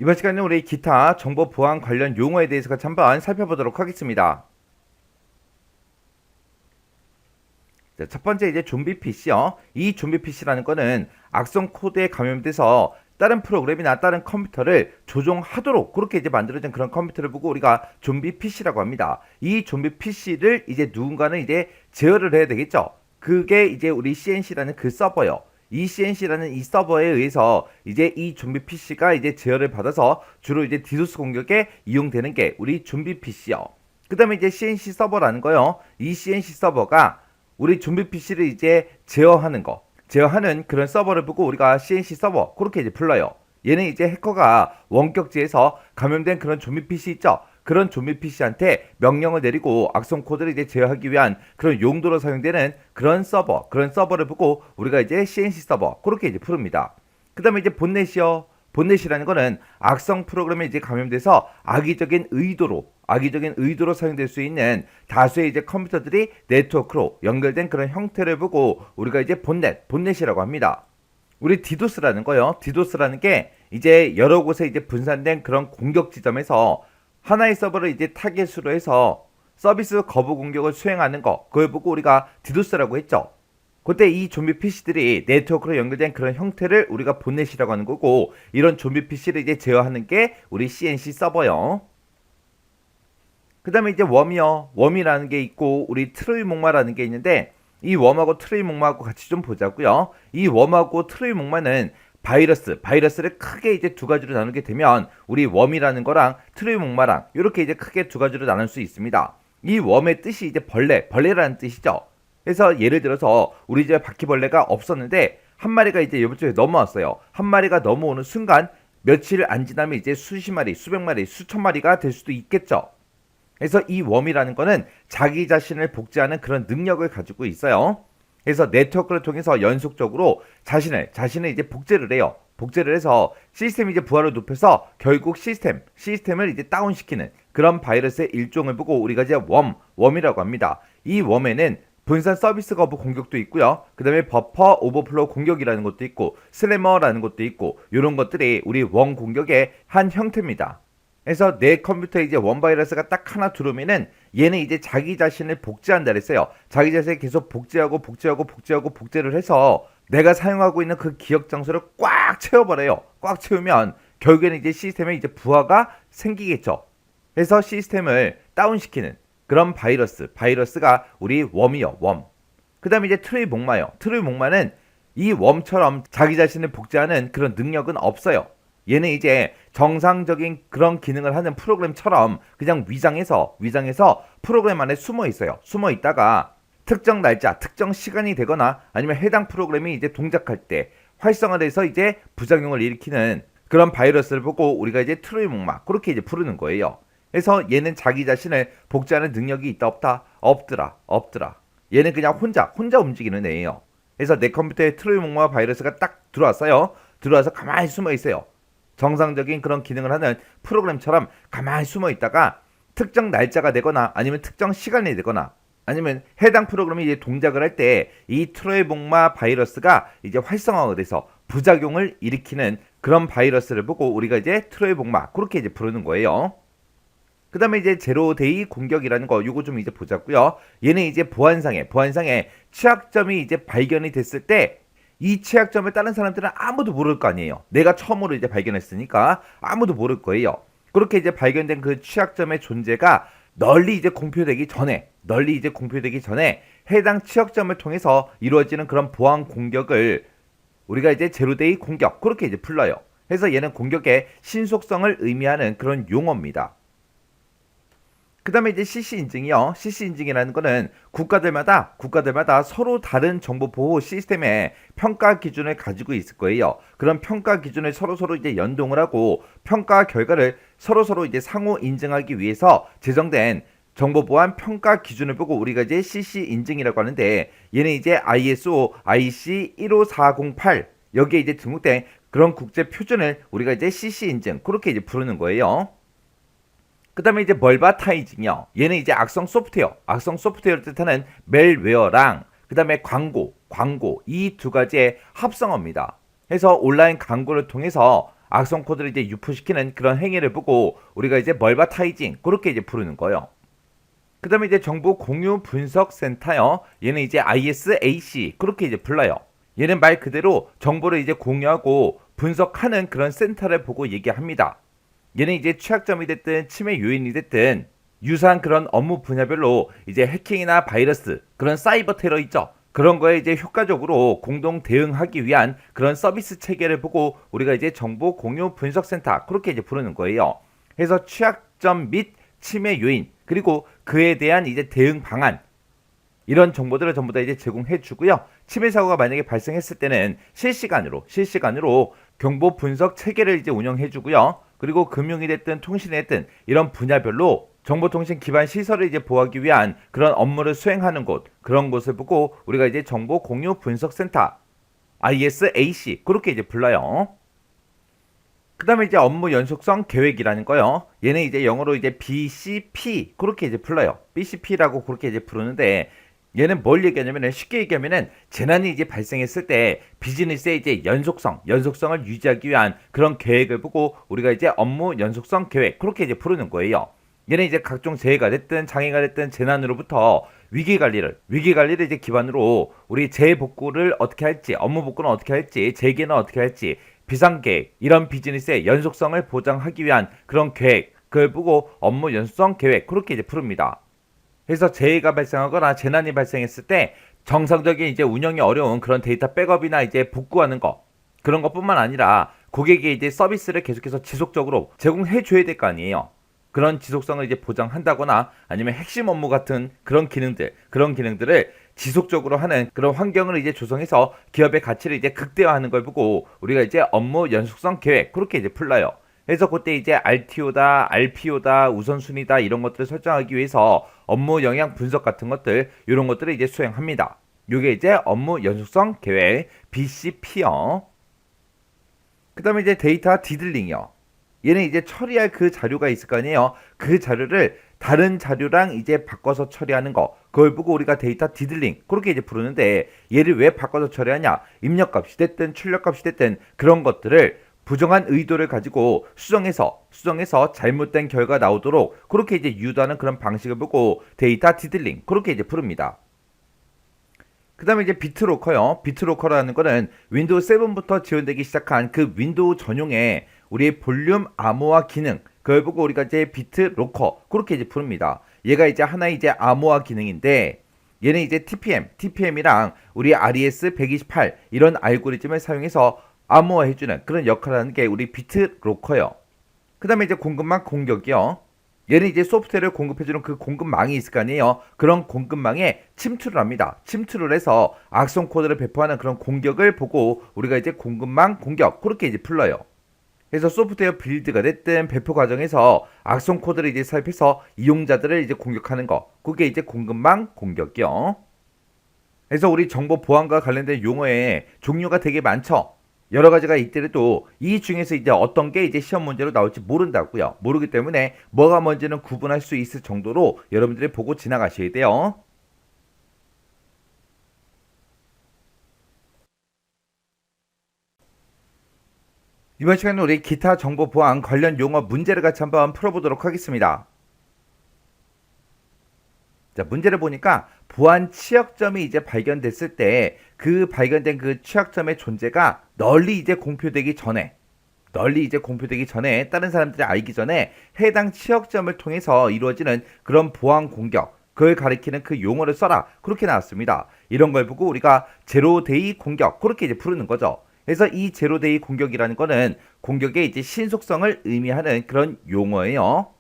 이번 시간에 우리 기타 정보 보안 관련 용어에 대해서 같이 한번 살펴보도록 하겠습니다. 자, 첫 번째 이제 좀비 PC요. 이 좀비 PC라는 거는 악성 코드에 감염돼서 다른 프로그램이나 다른 컴퓨터를 조종하도록 그렇게 이제 만들어진 그런 컴퓨터를 보고 우리가 좀비 PC라고 합니다. 이 좀비 PC를 이제 누군가는 이제 제어를 해야 되겠죠. 그게 이제 우리 CNC라는 그 서버요. 이 CNC라는 이 서버에 의해서 이제 이 좀비 PC가 이제 제어를 받아서 주로 이제 디도스 공격에 이용되는 게 우리 좀비 PC요. 그 다음에 이제 CNC 서버라는 거요. 이 CNC 서버가 우리 좀비 PC를 이제 제어하는 그런 서버를 보고 우리가 CNC 서버 그렇게 이제 불러요. 얘는 이제 해커가 원격지에서 감염된 그런 좀비 PC 있죠. 그런 좀비 PC한테 명령을 내리고 악성 코드를 이제 제어하기 위한 그런 용도로 사용되는 그런 서버를 보고 우리가 이제 CNC 서버 그렇게 이제 부릅니다. 그 다음에 이제 본넷이요. 본넷이라는 거는 악성 프로그램에 이제 감염돼서 악의적인 의도로 사용될 수 있는 다수의 이제 컴퓨터들이 네트워크로 연결된 그런 형태를 보고 우리가 이제 본넷이라고 합니다. 우리 디도스라는 거요. 디도스라는 게 이제 여러 곳에 이제 분산된 그런 공격 지점에서 하나의 서버를 이제 타겟으로 해서 서비스 거부 공격을 수행하는 거, 그걸 보고 우리가 디도스라고 했죠. 그때 이 좀비 PC들이 네트워크로 연결된 그런 형태를 우리가 본넷이라고 하는 거고, 이런 좀비 PC를 이제 제어하는 게 우리 CNC 서버요. 그 다음에 이제 웜이요. 웜이라는 게 있고 우리 트로이 목마라는 게 있는데, 이 웜하고 트로이 목마하고 같이 좀 보자고요. 이 웜하고 트로이 목마는 바이러스를 크게 이제 두 가지로 나누게 되면 우리 웜이라는 거랑 트로이 목마랑 이렇게 이제 크게 두 가지로 나눌 수 있습니다. 이 웜의 뜻이 이제 벌레라는 뜻이죠. 그래서 예를 들어서 우리 집에 바퀴벌레가 없었는데 한 마리가 이제 이번 주에 넘어왔어요. 한 마리가 넘어오는 순간 며칠 안 지나면 이제 수십 마리, 수백 마리, 수천 마리가 될 수도 있겠죠. 그래서 이 웜이라는 거는 자기 자신을 복제하는 그런 능력을 가지고 있어요. 그래서 네트워크를 통해서 연속적으로 자신을 이제 복제를 해요. 복제를 해서 시스템이 이제 부하를 높여서 결국 시스템을 이제 다운시키는 그런 바이러스의 일종을 보고 우리가 이제 웜이라고 합니다. 이 웜에는 분산 서비스 거부 공격도 있고요. 그 다음에 버퍼 오버플로우 공격이라는 것도 있고 슬래머라는 것도 있고 이런 것들이 우리 웜 공격의 한 형태입니다. 그래서 내 컴퓨터에 이제 원 바이러스가 딱 하나 들어오면은 얘는 이제 자기 자신을 복제한다 그랬어요. 자기 자신을 계속 복제를 해서 내가 사용하고 있는 그 기억 장소를 꽉 채워버려요. 꽉 채우면 결국에는 이제 시스템에 이제 부하가 생기겠죠. 그래서 시스템을 다운시키는 그런 바이러스가 우리 웜이요, 웜. 그 다음에 이제 트로이 목마요. 트로이 목마는 이 웜처럼 자기 자신을 복제하는 그런 능력은 없어요. 얘는 이제 정상적인 그런 기능을 하는 프로그램처럼 그냥 위장해서 프로그램 안에 숨어 있어요. 숨어 있다가 특정 날짜, 특정 시간이 되거나 아니면 해당 프로그램이 이제 동작할 때 활성화돼서 이제 부작용을 일으키는 그런 바이러스를 보고 우리가 이제 트로이 목마 그렇게 이제 부르는 거예요. 그래서 얘는 자기 자신을 복제하는 능력이 있다 없다? 없더라. 얘는 그냥 혼자 움직이는 애예요. 그래서 내 컴퓨터에 트로이 목마 바이러스가 딱 들어왔어요. 들어와서 가만히 숨어 있어요. 정상적인 그런 기능을 하는 프로그램처럼 가만히 숨어 있다가 특정 날짜가 되거나 아니면 특정 시간이 되거나 아니면 해당 프로그램이 이제 동작을 할 때 이 트로이 목마 바이러스가 이제 활성화가 돼서 부작용을 일으키는 그런 바이러스를 보고 우리가 이제 트로이 목마 그렇게 이제 부르는 거예요. 그 다음에 이제 제로데이 공격이라는 거 요거 좀 이제 보자고요. 얘는 이제 보안상에 취약점이 이제 발견이 됐을 때 이 취약점을 다른 사람들은 아무도 모를 거 아니에요. 내가 처음으로 이제 발견했으니까 아무도 모를 거예요. 그렇게 이제 발견된 그 취약점의 존재가 널리 이제 공표되기 전에 해당 취약점을 통해서 이루어지는 그런 보안 공격을 우리가 이제 제로데이 공격 그렇게 이제 불러요. 그래서 얘는 공격의 신속성을 의미하는 그런 용어입니다. 그 다음에 이제 CC 인증이요. CC 인증이라는 거는 국가들마다 서로 다른 정보 보호 시스템의 평가 기준을 가지고 있을 거예요. 그런 평가 기준을 서로 이제 연동을 하고 평가 결과를 서로 이제 상호 인증하기 위해서 제정된 정보 보안 평가 기준을 보고 우리가 이제 CC 인증이라고 하는데 얘는 이제 ISO IC 15408 여기에 이제 등록된 그런 국제 표준을 우리가 이제 CC 인증 그렇게 이제 부르는 거예요. 그 다음에 이제 멀바타이징이요. 얘는 이제 악성 소프트웨어를 뜻하는 멜웨어랑 그 다음에 광고 이 두 가지의 합성어입니다. 그래서 온라인 광고를 통해서 악성 코드를 이제 유포시키는 그런 행위를 보고 우리가 이제 멀바타이징 그렇게 이제 부르는 거예요. 그 다음에 이제 정보 공유 분석 센터요. 얘는 이제 ISAC 그렇게 이제 불러요. 얘는 말 그대로 정보를 이제 공유하고 분석하는 그런 센터를 보고 얘기합니다. 얘는 이제 취약점이 됐든 침해 요인이 됐든 유사한 그런 업무 분야별로 이제 해킹이나 바이러스 그런 사이버 테러 있죠. 그런 거에 이제 효과적으로 공동 대응하기 위한 그런 서비스 체계를 보고 우리가 이제 정보 공유 분석 센터 그렇게 이제 부르는 거예요. 그래서 취약점 및 침해 요인 그리고 그에 대한 이제 대응 방안 이런 정보들을 전부 다 이제 제공해 주고요. 침해 사고가 만약에 발생했을 때는 실시간으로 경보 분석 체계를 이제 운영해 주고요. 그리고 금융이 됐든 통신이 됐든 이런 분야별로 정보통신 기반 시설을 이제 보호하기 위한 그런 업무를 수행하는 곳 그런 곳을 보고 우리가 이제 정보 공유 분석 센터 ISAC 그렇게 이제 불러요. 그 다음에 이제 업무 연속성 계획이라는 거요. 얘는 이제 영어로 이제 BCP 그렇게 이제 불러요. BCP라고 그렇게 이제 부르는데 얘는 뭘 얘기하냐면은 쉽게 얘기하면은 재난이 이제 발생했을 때 비즈니스의 이제 연속성을 유지하기 위한 그런 계획을 보고 우리가 이제 업무 연속성 계획 그렇게 이제 부르는 거예요. 얘는 이제 각종 재해가 됐든 장애가 됐든 재난으로부터 위기 관리를 이제 기반으로 우리 재복구를 어떻게 할지, 업무 복구는 어떻게 할지, 재개는 어떻게 할지, 비상계획 이런 비즈니스의 연속성을 보장하기 위한 그런 계획을 보고 업무 연속성 계획 그렇게 이제 부릅니다. 그래서 재해가 발생하거나 재난이 발생했을 때 정상적인 이제 운영이 어려운 그런 데이터 백업이나 이제 복구하는 거 그런 것뿐만 아니라 고객이 이제 서비스를 계속해서 지속적으로 제공해 줘야 될 거 아니에요. 그런 지속성을 이제 보장한다거나 아니면 핵심 업무 같은 그런 기능들을 지속적으로 하는 그런 환경을 이제 조성해서 기업의 가치를 이제 극대화하는 걸 보고 우리가 이제 업무 연속성 계획 그렇게 이제 풀러요. 그래서 그때 이제 RTO다, RPO다, 우선순위다 이런 것들을 설정하기 위해서 업무 영향 분석 같은 것들 이런 것들을 이제 수행합니다. 이게 이제 업무 연속성 계획 BCP요. 그 다음에 이제 데이터 디들링이요. 얘는 이제 처리할 그 자료가 있을 거 아니에요. 그 자료를 다른 자료랑 이제 바꿔서 처리하는 거. 그걸 보고 우리가 데이터 디들링 그렇게 이제 부르는데 얘를 왜 바꿔서 처리하냐? 입력값이 됐든 출력값이 됐든 그런 것들을 부정한 의도를 가지고 수정해서 잘못된 결과 나오도록 그렇게 이제 유도하는 그런 방식을 보고 데이터 디들링 그렇게 이제 부릅니다. 그 다음에 이제 비트로커요. 비트로커라는 거는 윈도우 7부터 지원되기 시작한 그 윈도우 전용의 우리의 볼륨 암호화 기능 그걸 보고 우리가 이제 비트로커 그렇게 이제 부릅니다. 얘가 이제 하나의 이제 암호화 기능인데 얘는 이제 TPM이랑 우리 RES 128 이런 알고리즘을 사용해서 암호화해주는 그런 역할을 하는 게 우리 비트로커요. 그 다음에 이제 공급망 공격이요. 얘는 이제 소프트웨어를 공급해주는 그 공급망이 있을 거 아니에요. 그런 공급망에 침투를 합니다. 침투를 해서 악성 코드를 배포하는 그런 공격을 보고 우리가 이제 공급망 공격 그렇게 이제 불러요. 그래서 소프트웨어 빌드가 됐든 배포 과정에서 악성 코드를 이제 살펴서 이용자들을 이제 공격하는 거 그게 이제 공급망 공격이요. 그래서 우리 정보 보안과 관련된 용어에 종류가 되게 많죠. 여러 가지가 있더라도 이 중에서 이제 어떤 게 이제 시험 문제로 나올지 모른다고요. 모르기 때문에 뭐가 뭔지는 구분할 수 있을 정도로 여러분들이 보고 지나가셔야 돼요. 이번 시간에 우리 기타 정보 보안 관련 용어 문제를 같이 한번 풀어보도록 하겠습니다. 자, 문제를 보니까 보안 취약점이 이제 발견됐을 때 그 발견된 그 취약점의 존재가 널리 이제 공표되기 전에 다른 사람들이 알기 전에 해당 취약점을 통해서 이루어지는 그런 보안 공격 그걸 가리키는 그 용어를 써라 그렇게 나왔습니다. 이런 걸 보고 우리가 제로데이 공격 그렇게 이제 부르는 거죠. 그래서 이 제로데이 공격이라는 거는 공격의 이제 신속성을 의미하는 그런 용어예요.